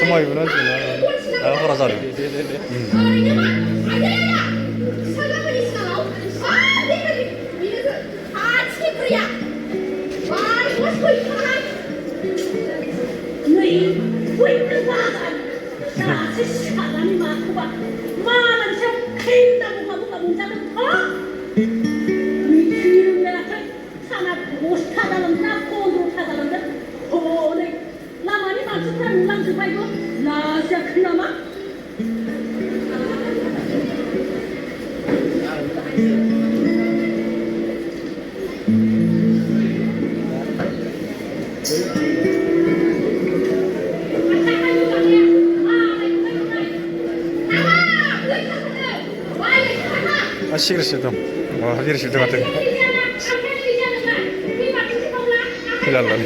Cuma ibu nanti lah, aku rasa deh. Asyik situ, wah hadir situ katanya. Jalan.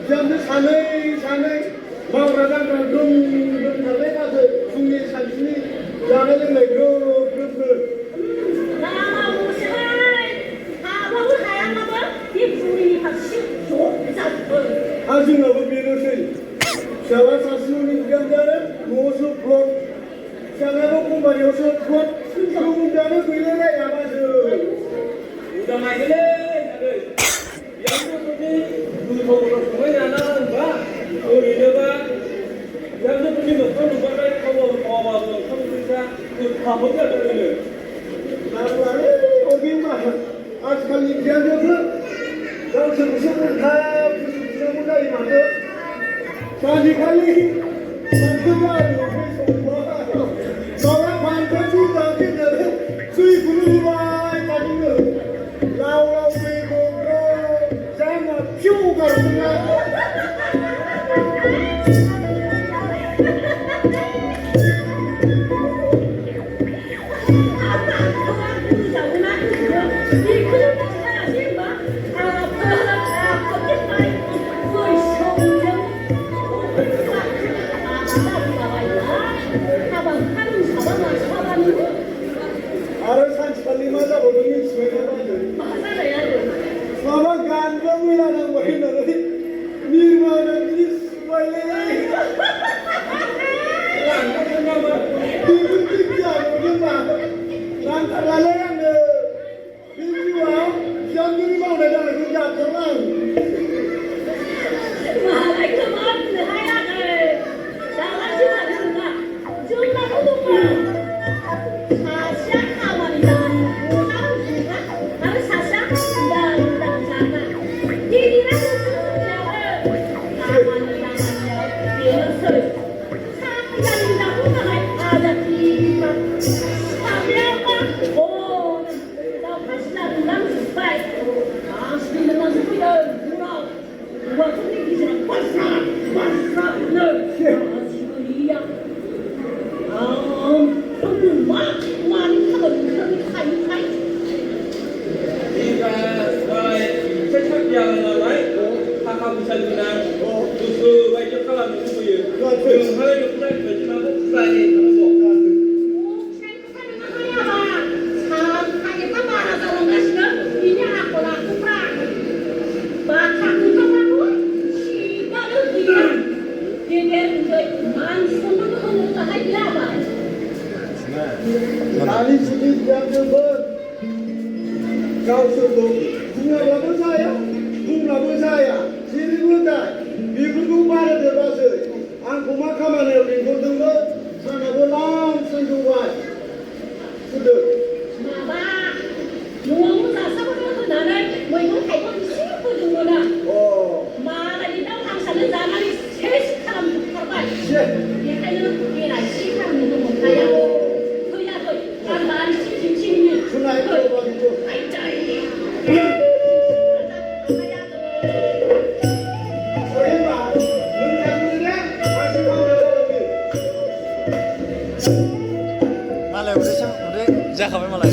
Jangan sanai maura dalam drum terbaik ada sungai sanjuni jangan lagi grup. Nama musai, apa yang apa? Ibu ini pasti jauh. Asyik apa biru sih? Siapa sahaja ni gambar musuh plot. Siapa pun beri musuh plot. Kemudian bila yang apa tu? Udah main le, yang tu ni dulu semua yang ada bah. Oh ini bah. Yang tu ni betul betul kalau kamu bisa apa dia tu ni? Apa ni? Orang mana? Askal ni dia tu. Kalau sebesar kaya, sebesar ini mana? Kali mantulah semua. Kalau mantu juga kita sui guru baik tadi tu. Lau bego jangan juga senang. Arasan sekali malah orang semua ada. Mama ganda mula nak main lagi. Ni mana ni semua ni. Ganda mula. Ibu tiga orang mana. Lantar lalu yang ibu yang ni mau dah kerja terang. Malai keman saya ni. Jangan cuma jumlah. Jumlah tu tu. Sasya kawan dan orang juga harus sasya dan sana. Jadi nak kawan dan dia sel. Saya tidak boleh ada tiba. Tapi apa? Oh, dah pasal dalam baik. Asli dengan sepeda murah. Waktu ni kita pasal no. Asli dia. Jika cecak yang baik, kakak bisa guna usul baik kalau itu ya. Dengan hal yang kita belajar saya kalau Kali sedih yang terbang, kau sebut bunga apa saya, sini bukan, ibu tu pada terasa, aku makan mana ibu tu sana bolang senjuan, sudah. Mama, muang tak sama dengan nana, muang tak pun siapa tu mana? Oh. Mana di dalam hang sana sana ni ses kalam terbaik. Dia kaya dia nak siapa ni tu muang kaya. Sunai itu begitu. Malah udah jaga malah.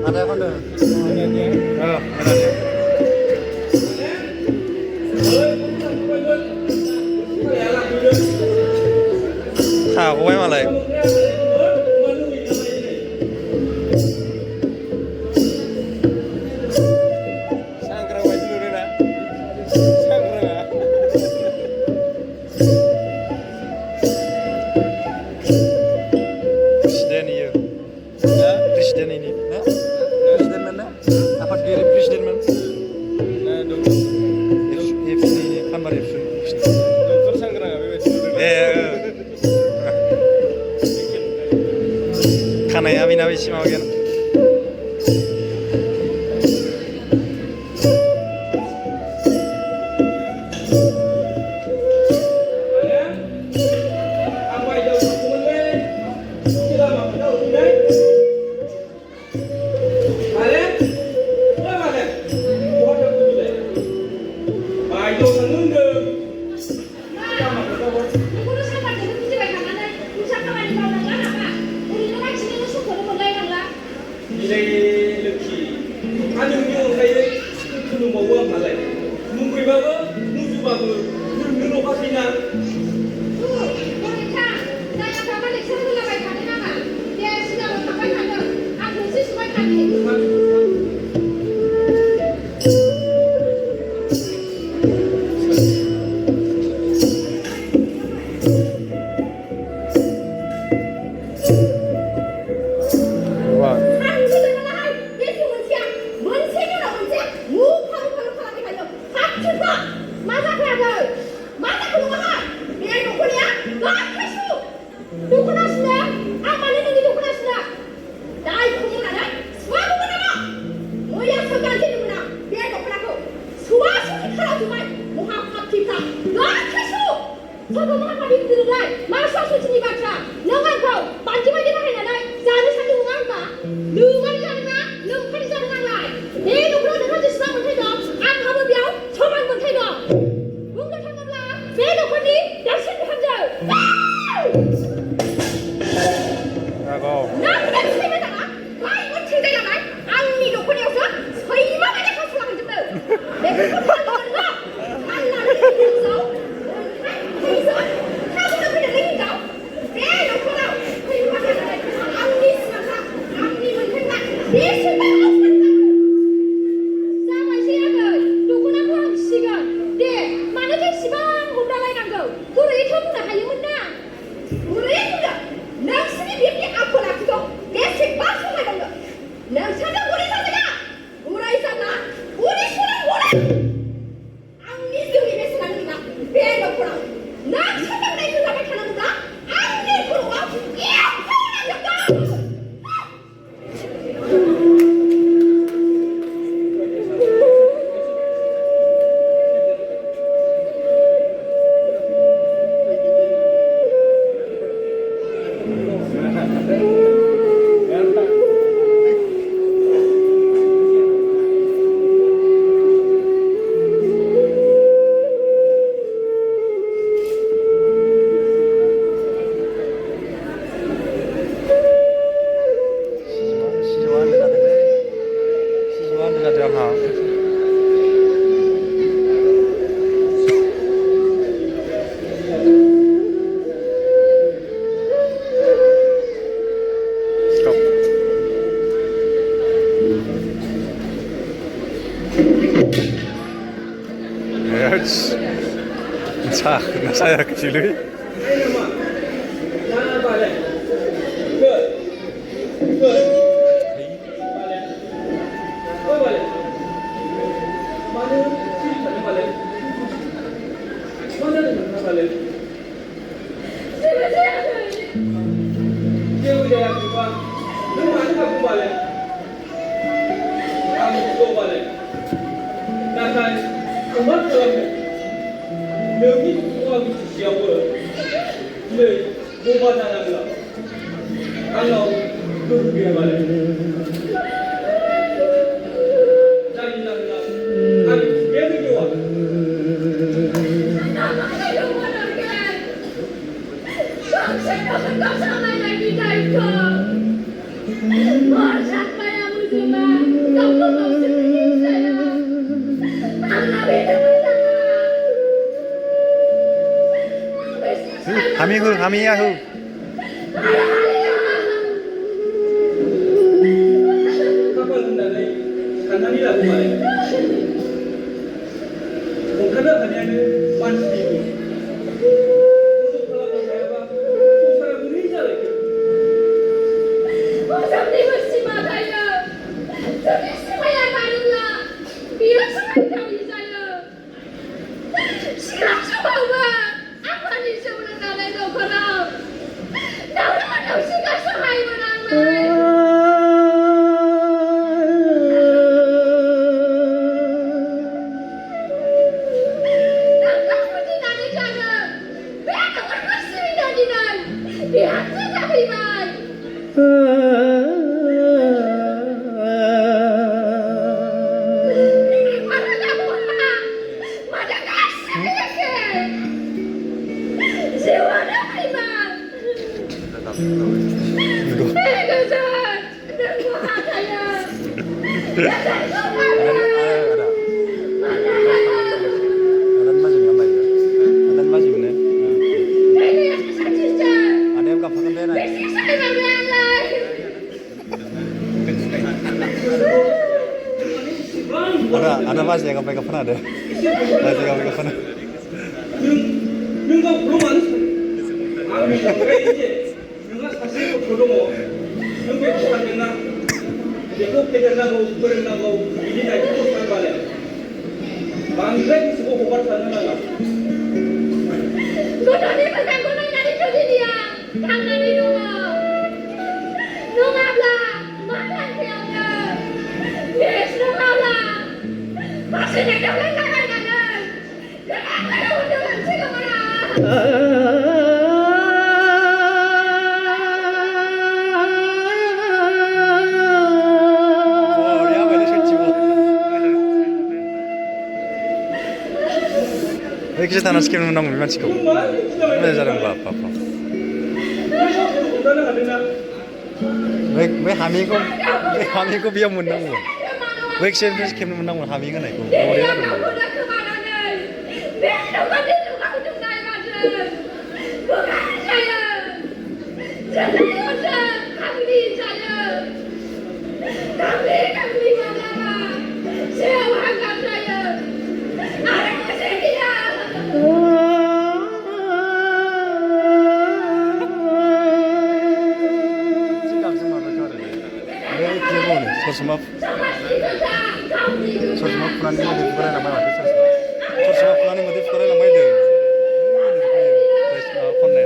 Ada apa dah? Oh, ada. Tahu malah. Presiden ini, presiden mana? Apa dia presiden mana? Ini kan baru Dokter Sanggra, karena ya bina bisi mau kan? 이래 이렇게 안정용하게 스크트는 뭐고 말래 문구이바고 무주바고 물면허 받으냐 자, saya kecil. 여기 소화기 지시하고 네 모바자나가 알로 그게 말해 자기장나 아니 계속 좋아 Hami ya hu. kapal hendaknya karena ini lagu mana bukan hanya panci itu untuk kalau saya apa susah bunyinya lagi Siapa? Apa nih sebenarnya kalian kau kenal? Tahu mana Adan maju nggak mbak? Adan maju nih. Ini yang susah cinta. Ada yang kapan deh nih? Besi saya mengalai. Ada masih yang kapan ada? Masih kapan? nâng nâng 그럼 안 아니 왜 이제 너가 사실 그러고 너게 하겠나 이거 되겠나고 그랬나고 이리다 이거 살 말이야 만세 쓰고 고발 사는가 Kodoni pesan kodoni dari jadi dia. Jangan di rumah. Nungaplah. Makan siangnya. Yes, nungaplah. Masih nak jalan kanan. Jangan ada undangan sih kemana. Dia apa ini sih 왜 이렇게 단어 시키는 놈 얼마나 치고? 얼마나 잘하는 거야, 아빠. 왜 하미고 비어 못 나고? 왜 이렇게 시키는 못 나고 하미가 나고? 머리가 Dia 나고. udah kemana nih? Dia udah ujung saya macam. Bukan saya. Jadi udah kami saya. Kami mana? Siapa angkat saya? Ada kesedihan. 왜 기억오네? 소스맛 소스맛 불안이 뭐 그래 나 말아 됐어. 소스맛 불안이 뭐 그래 나 말이 돼. 콘네.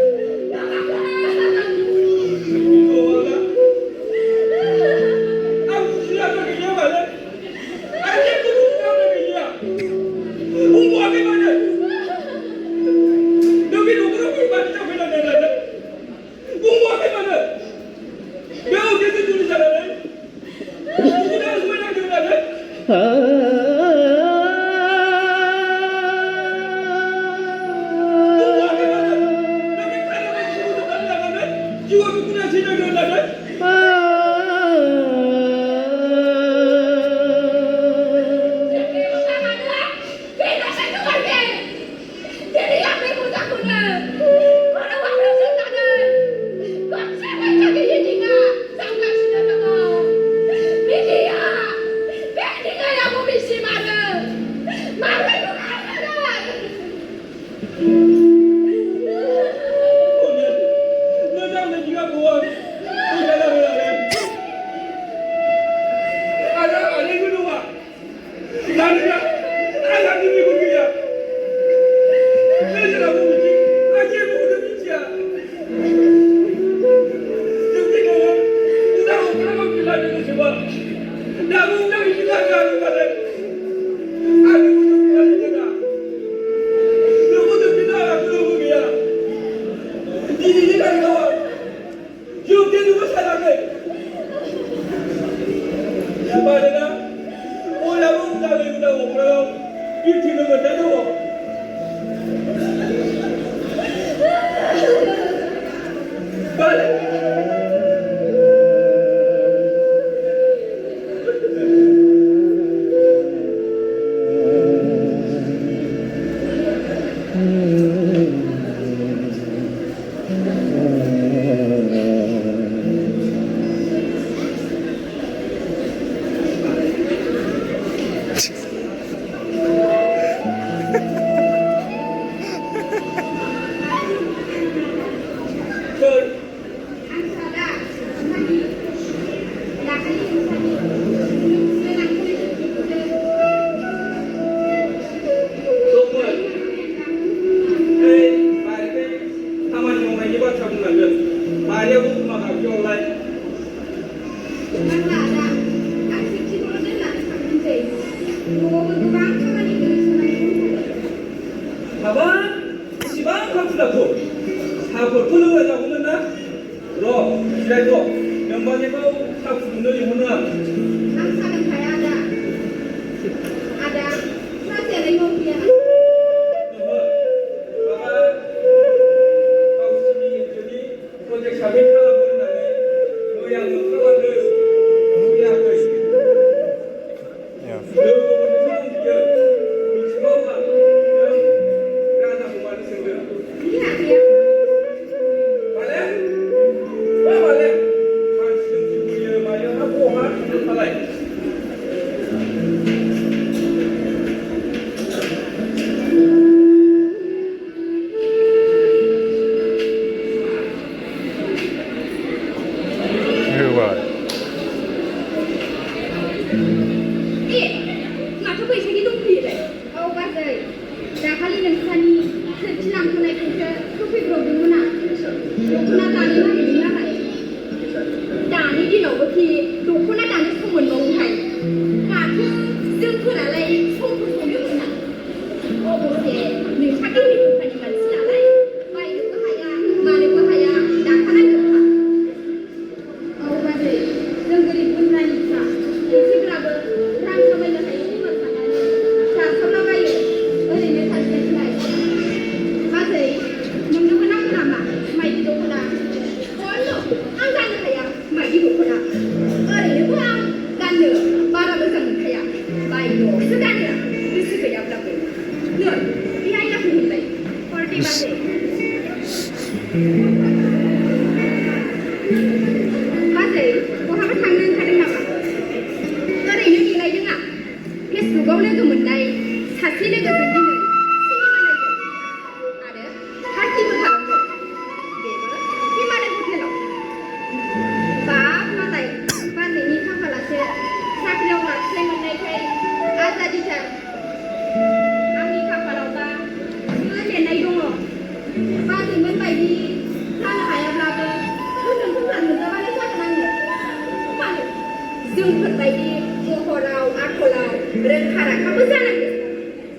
जोंफोरबायदि महराव आखलाव रोंखा राखाबो जानांगोन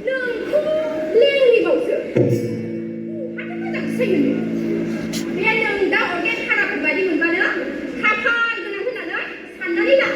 नोंखौ लेंहैबावसो हाथ मोजांसो जायो बे नों दा अरगेन हाराफोरबायदि मोनबानो खाफाल गोनां होननानै साननानै ला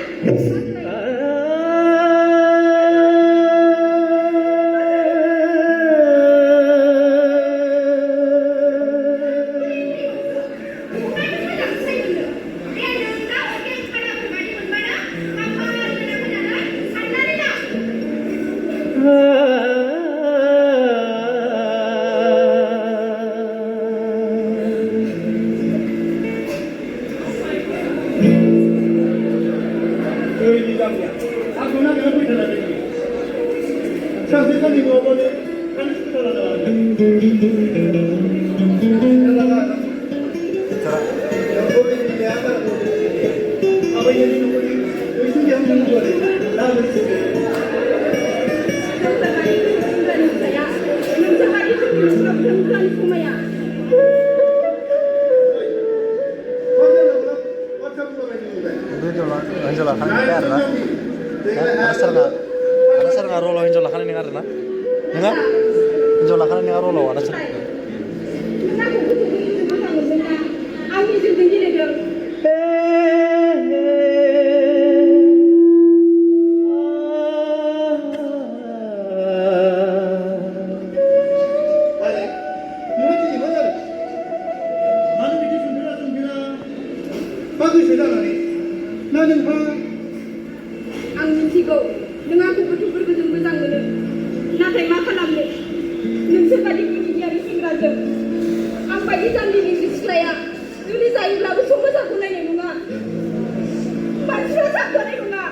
Hinjau lakan ini ada lah. Ada serga rolo hinjau lakan ini ada lah. Enggak? Hinjau lakan ini rolo ada serga. Ang मिथिगौ नों आंखौ गथ'फोरखौ मोजां मोनो नाथाय मा खालामनो नोंसोर बायदि गिदिर सेंग्राजों आं बायदि जाम्बिनि सिख्लाया जुलि जायोब्लाबो समाजाखौ नायनाय नङा मानसिफ्रा सानथारनाय नङा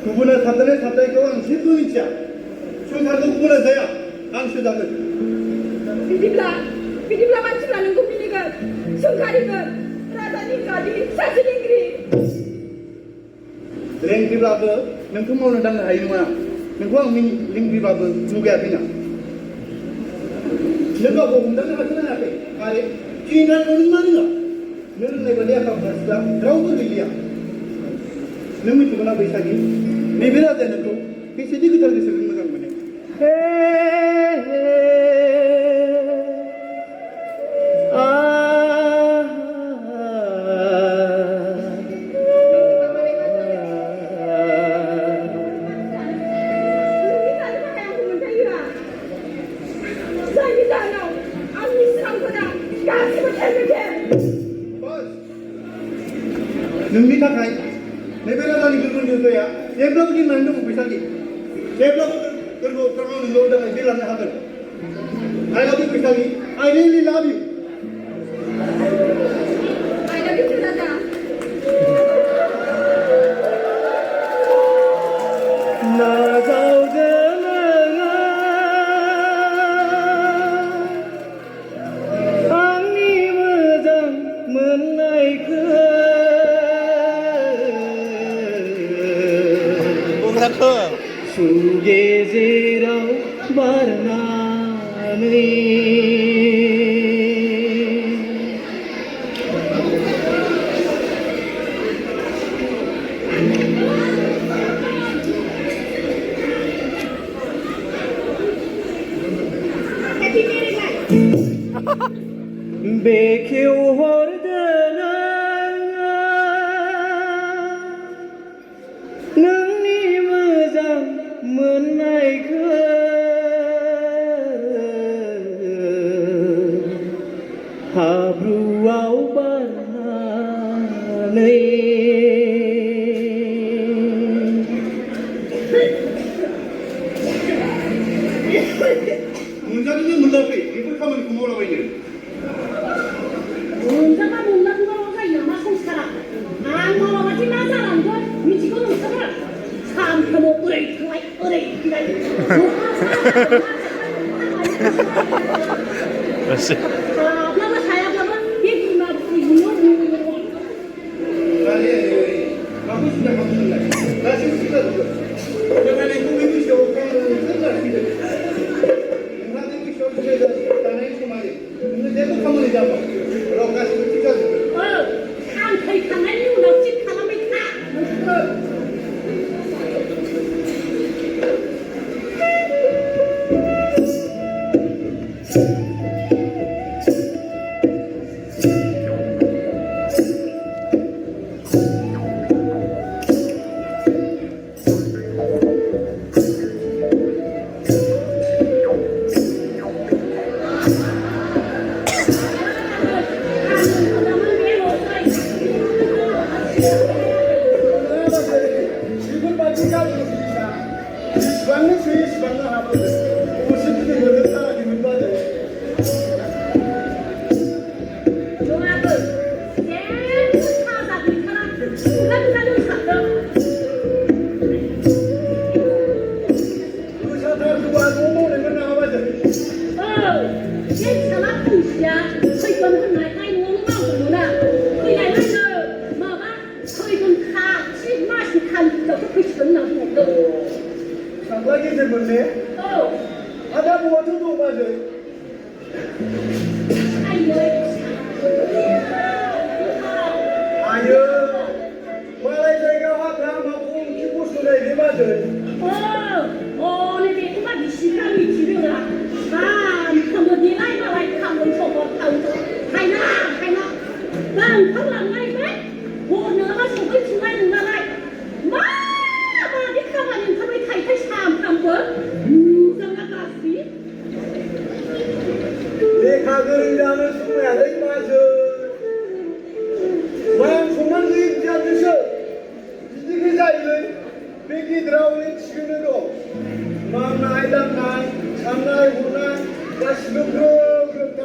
गुबुना साननानै साननायखौ आं जेबो मिथिया संसारखौ गुबुना जाया आंसो जागोन बिदिब्ला मानसिफ्रा नोंखौ मिनिगोन सोंखारिगोन राजानि गादि सासे लेंग्रि लेंग्रिब्लाबो नोंखौ मावनो दांनो हायो नङा नोंखौ आं लेंग्रिब्लाबो मुगायाखैना नों गावखौ हमदांनो हागोन ना हायाखै आरो गिनानै नों मा रोङा नों रोंनाय बायदि आखा फाखासिया रावबो गैलिया नों मिथिगौना बैसागि नैबे राजाया नोंखौ बेसेदि गोथार गोसोजों मोजां मोनो नोंनि थाखाय नैबे राजानि गोरबोनि हृदया जेब्लाबो गिनानै दङ बैसागि जेब्लाबो गोरबोआव थांनानै नोंखौ उदाङै बिरलांनो हागोन I love you Baisagi I really love you I love you राजा गेजेराव बारनानै बेखेवहरदोना नोंनि मोजां मोननायखौ हाब्रुआव बारनानै मोनजादोंना मोनलाखै बेफोर खामानिखौ मावलाबायनो मोनजाबा मोनलांगौ जायो नामा संसारा आं मावाबादि मा जालांगोन मिथिगौ नोंसोरो सानफ्रोमबो ओरै थांलाय ओरै फैलाय हाब्लाबो हायाब्लाबो बे बिमा बुरिखौनो माखौ सिन्था खालामदोंलाय गासैबो सिन्था जोबगोन देखायनायखौ बे बैसोआव खालामनो नोंहा बे बैसोआव दानाय समायो नोंनो जेबो खामानि जाबाय र' गासैबो थिग जाजोबगोन आं थैखांनायनि उनाव थिग खालामबाय था 지금 받은 가지고 시방은 수의 시방은 하거든. 50대 여덟 사람이 문받아. 종합은 제일 사사들이 사람 중간중간을 잡던 그 사람 누구 안 오는 건 나와봐야 cái sao bác không xia khơi con hơn này hay muốn mau rồi nè khơi này bây giờ mà bác khơi con kha chỉ mà chỉ thành được cái khơi sướng nào một độ 상당히 재밌네. 하다 보아도 또 맞아. anh ơi 아유, 말라이자가 화가 막고 죽고 소리 내 맞아. 오늘 내 엄마 이 시간이 지려라 아 한번 네 나이 말아 한번 저거 타고 하이나 난 평랑 나이 왜 오늘가 속을 중간에 나가 마마니 가만히ทำไมไทย참 한번 생각하시 내 가그를 하는 소리야 내 맞아. 마음 소만 주입지 않으셔. 이게 자이는 백이 들어오는 지금으로 마음 나이 담나 참나이 호나 가시도 그렇다.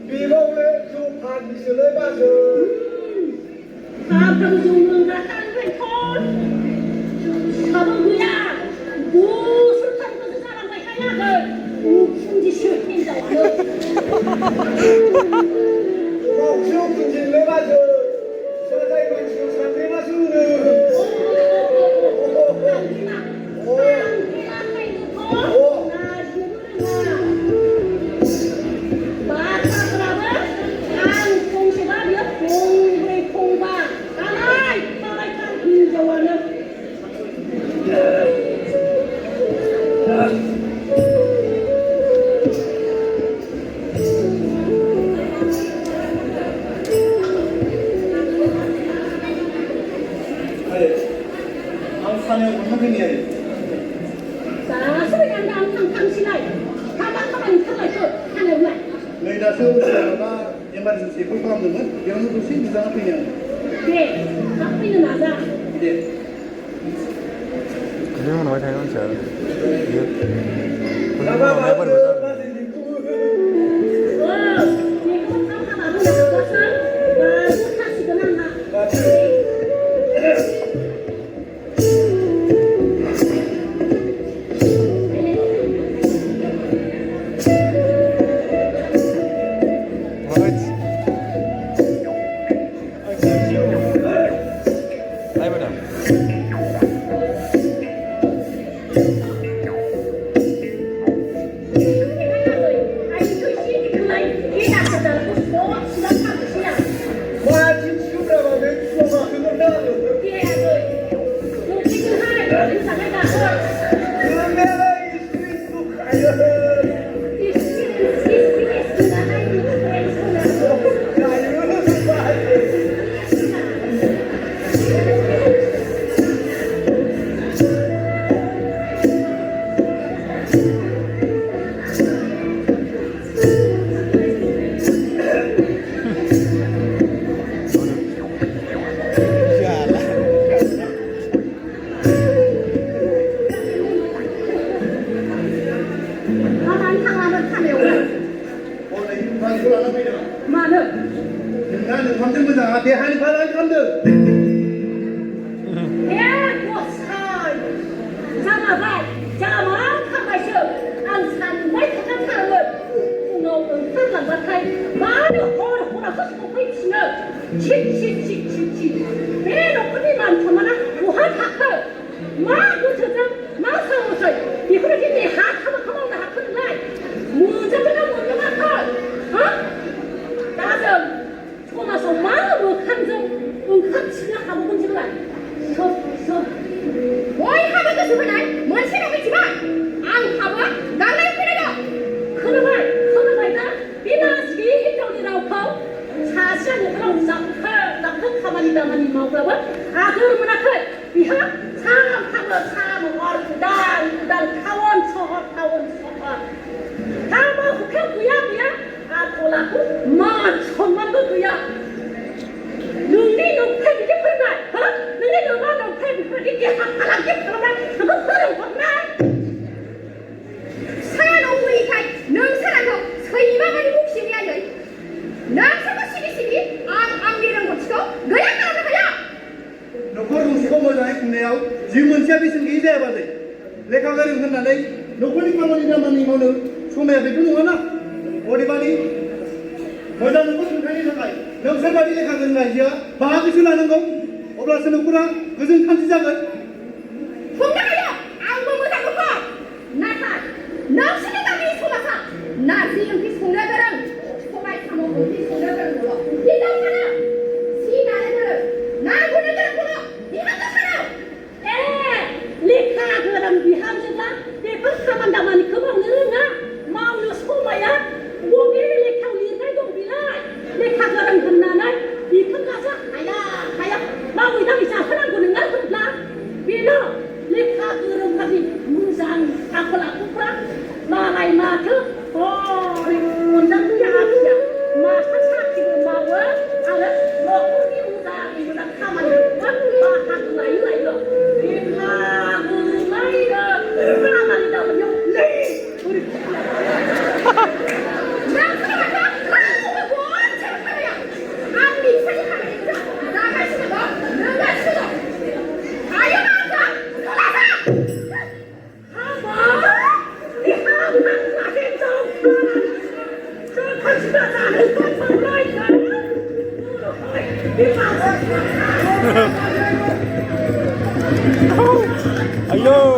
비법에 또 반드시를 맞아. Tao cầm dùng người ta tan về thôi Tao bằng người à Bố sức thân của chúng ta làm vậy hay là rồi Không chỉ sửa thêm giàu nữa 옥수 군진 내 맞아. 서자이 맞추고 상대 맞추는. 사냥 한편이야. 너희 다 세우시다가 연말에 세울 사람들은 영어도 신기상 앞이냐. 예. 그냥 nói thế không chờ 나가 nói bật 맞아. ra ai bắt đầu 와 지금 나가 내 추가 그거 나도. 그러면은 이 스트레스 가요. 나는 감정보다 내 하는 바람 감정. Mà chồng nó cứ ya. Đừng đi nó thấy cái phần này. फरायनायाव जि मोनसेया बेसेन गैयि जायाबा जायो लेखा गोरों होननानै न'खरनि खामानि दामानि मावनो समाया बेथ' नङाना अदेबानि मोजां न'खर खुंथायनि थाखाय नोंसोरबादि लेखा गोरों आइजोआ बाहागोसो लानांगौ अब्लासो न'खरा गोजोन खान्थि जागोन संनो हायो आंबो मोजां न'खर नाथाय नोंसोरनि गामिनि समाजा नारजि ओंख्रि संनो गोरों सबाय साम' ओंख्रि संनो गोरोंखौल' हिनजावसानो सि दानो गोरों ना गुरनो गोरोंखौल' बिहामजो सानो लेखा गोरों बिहामजोब्ला बेफोर खामानि दामानिखौ मावनो रोङा मावनो समाया बबे लेखायाव लिरनाय दं बेलाय लेखा गोरों होननानै बिखुनजोआ हाया मावै दाङै जाहोनांगौ नङा होनब्ला बेल' लेखा गोरोंफोरनि मोजां आखल आखुफ्रा मालाय माथो अनजालुनि आखिया मास्टार साख्रिबो मावो आरो न'खरनि मोजाङै मोजां खामानिखौबो बाहागो लायो लेखा गोरोंलायनो खामानि दामानियाव Ayo.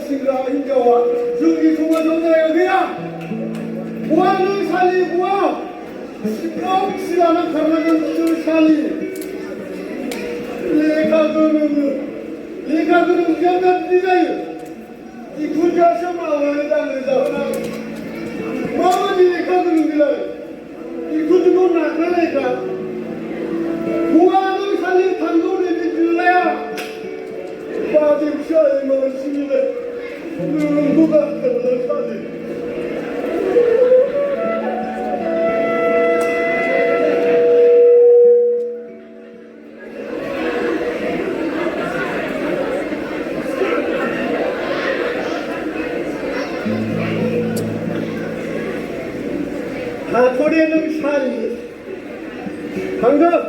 सेंग्रा हिनजावा जोंनि समाजाव जायो गैया हौवानो सालि हौवा सिगाव सिगाना खारनांगोन बिसोर सालि लेखा गोरों बिजाबना बिदि जायो जिखुनजासो मावनानै दांनो जाहोनांगौ माबायदि लेखा गोरों बेलाय जिखुनजोखौ नाख्रायलायग्रा हौवानो सालि थांगौ नैबे जोलाया बाजैसो मानसिनिलाय नोंखौ गारथारला सालि हाथ'रे नों सालि थांगोन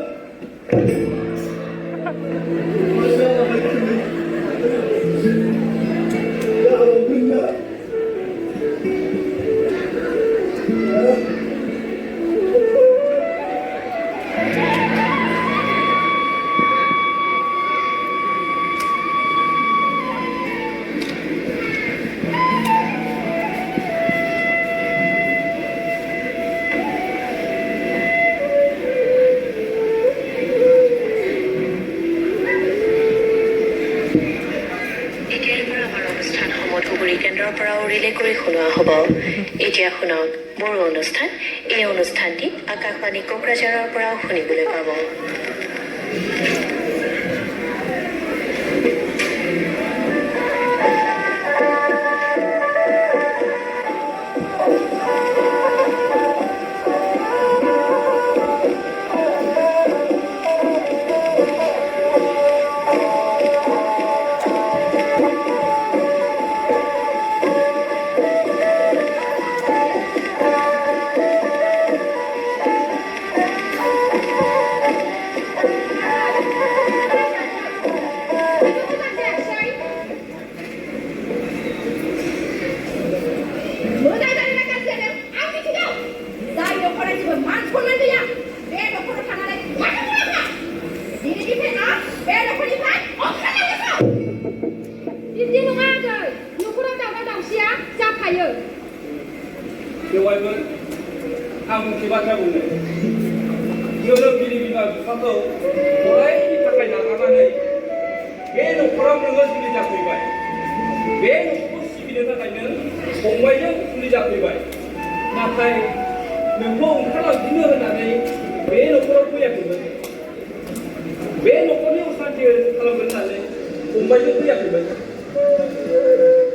কেন্দ্ৰৰ পৰা ৰিলে কৰি শুনোৱা হ'ব। এতিয়া শুনক বড়ো অনুষ্ঠান। এই অনুষ্ঠানটি আকাশবাণী কোকৰাঝাৰৰ পৰাও শুনিবলৈ পাব। बेवहायबो आं मोनसे बाथ्रा बुंनो जोनोमगिरि बिमा बिफाखौ अरायनि थाखाय नागारनानै बे न'खराव नोङो जुलि जाफैबाय बे न'खरखौ सिबिनो थाखायनो फंबायजों जुलि जाफैबाय नाथाय नोंखौ ओंखारलांफिननो होननानै बे न'खराव फैयाखैमोन बे न'खरनि असान्थि खालामगोन होननानै फंबायजों फैयाखैमोन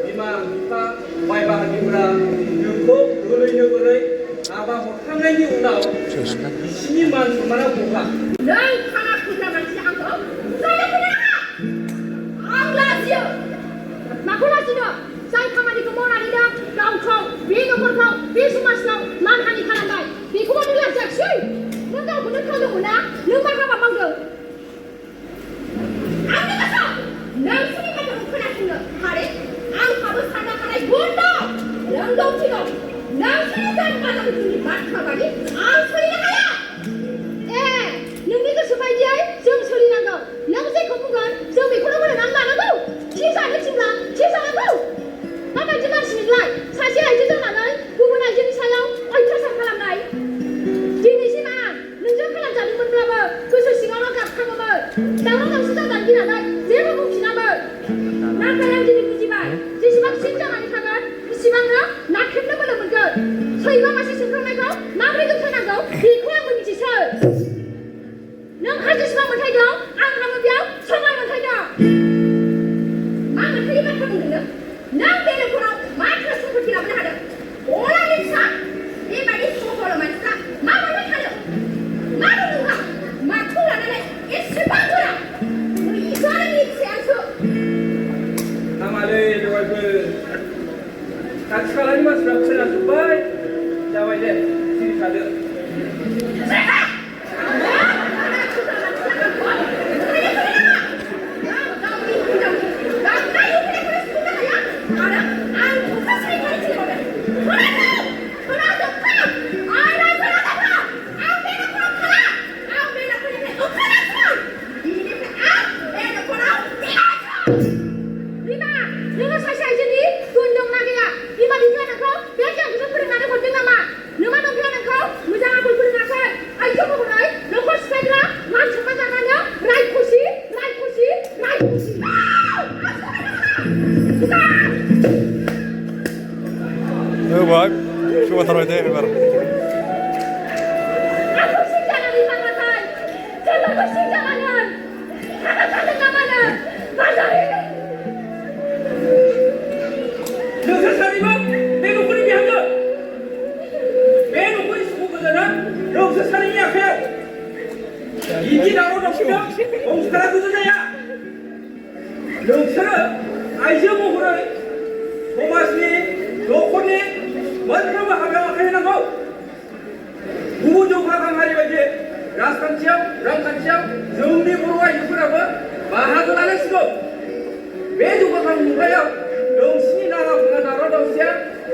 बिमा बिफा बाय बाहागिफोरा नोंखौ गोरलै नोगोरै हाबा हरखांनायनि उनाव बिसिनि मान सन्माना बहा नों खाना खुना मानसि आंखौ जायखौनो नाङा आं लाजियो माखौ लाजिनो जाय खामानिखौ मावनानै दं गावखौ बे न'खरखौ बे समाजखौ मानहानि खालामबाय बेखौ मानो लाजियाखिसै नों गावखौनो खावदोंमोन ना नों मा हाबा मावदों आंनि गोसो नोंसोरनि बाथ्राखौ खोनासंनो हारे आंहाबो साननो हानाय गुन दं रोंगौथि दं नोंसोरनि गानगानांगौनि बाथ्रा बादि आं सोलिनो हाया नोंनि गोसो बायदियै जों सोलिनांगौ नों जेखौ बुंगोन जों बेखौनो गनायनानै लानांगौ थि जानो थिनब्ला थि जानांगौ माबायदि मानसि नोंलाय सासे आइजो जानानै गुबुन आइजोनि सायाव अयथासार खालामनाय दिनैसिम आं नोंजों खालामजादोंमोनब्लाबो गोसो सिङावल' गाबखाङोमोन दावराव दावसि जाजानो गिनानै जेबो बुंफिनामोन नाथाय आं दिनै बुजिबाय जेसेबां सिन जानानै थागोन इसिबांनो नाख्रेबनो बोलो मोनगोन सैमा मासे सोंखांनायखौ माबोरै दोनथ'नांगौ बेखौ आंबो मिथिसै नोंहा जेसेबां मोन्थाय दं आंहाबो बेयाव समान मोन्थाय दं मा मोन्थायनि बाथ्रा बुंदों नों बे न'खराव मात्र सम्पति लाबोनो हादों अरानि फिसा बेबायदि सहर मानसिफ्रा मा मोनबाय थादों मा दं नोंहा माखौ लानानै एसेबां गोरा इखौनो मिथिया आंसो हामालै बेवहायबो खाथि खालानि मानसिफ्रा खोनाजोब्बाय जाबाय दे सिरि थादो Rima, nggak usah saya Bak, coba taruh itu ya, Bar. Aku sih jangan dimakan. Jangan aku sih jangan. Kakak kata mana? Masa ini? 너사 살이면 내놓고는 미한다. 내놓고 있고 그잖아. 너사 살이 약해. 이지 나로 놓으면 엉스카라 그잖아야. 너사는 아이저 먹으라. 도마스니 너코니 먼저만 하면 하는 거. 부부족 화강하리 이제 라스칸치앙 랑칸치앙 정리 보러와 있으라고 마하도 안 했어. 왜 누가 가는 거야? 영신이 나가고 나라도 ся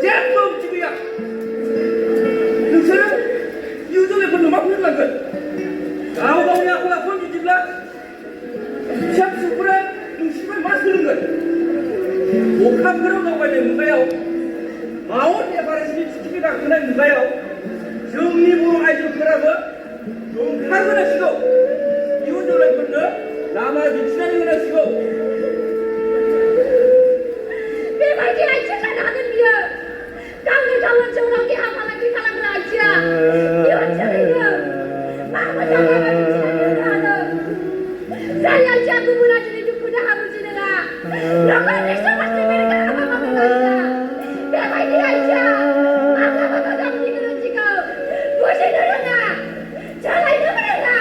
제법 지구야. 너서는 유동에 그 놈아 부르는 거. 아우가 오냐 아우가 폰지 집라. 샵스프라 영신을 마스는 거. 목함 그런 거가 있는 거야. 마온 에바르시 스티비가 그런 거야. 정리보로 아주 그러고 좀 하거나 시고 이혼들을 건너 남아 미치는 거나 시고 Bagi aja kan ada dia. Kawan-kawan seorang ke apa lagi kalang raja. Dia cerita. Mama jangan ada. Saya jago mula jadi duku dah harus jenengan. Lawan rasa pasti mereka apa-apa saja. Bagi aja. Mama dah tidur juga. Bosan dulu. Jalan itu mereka.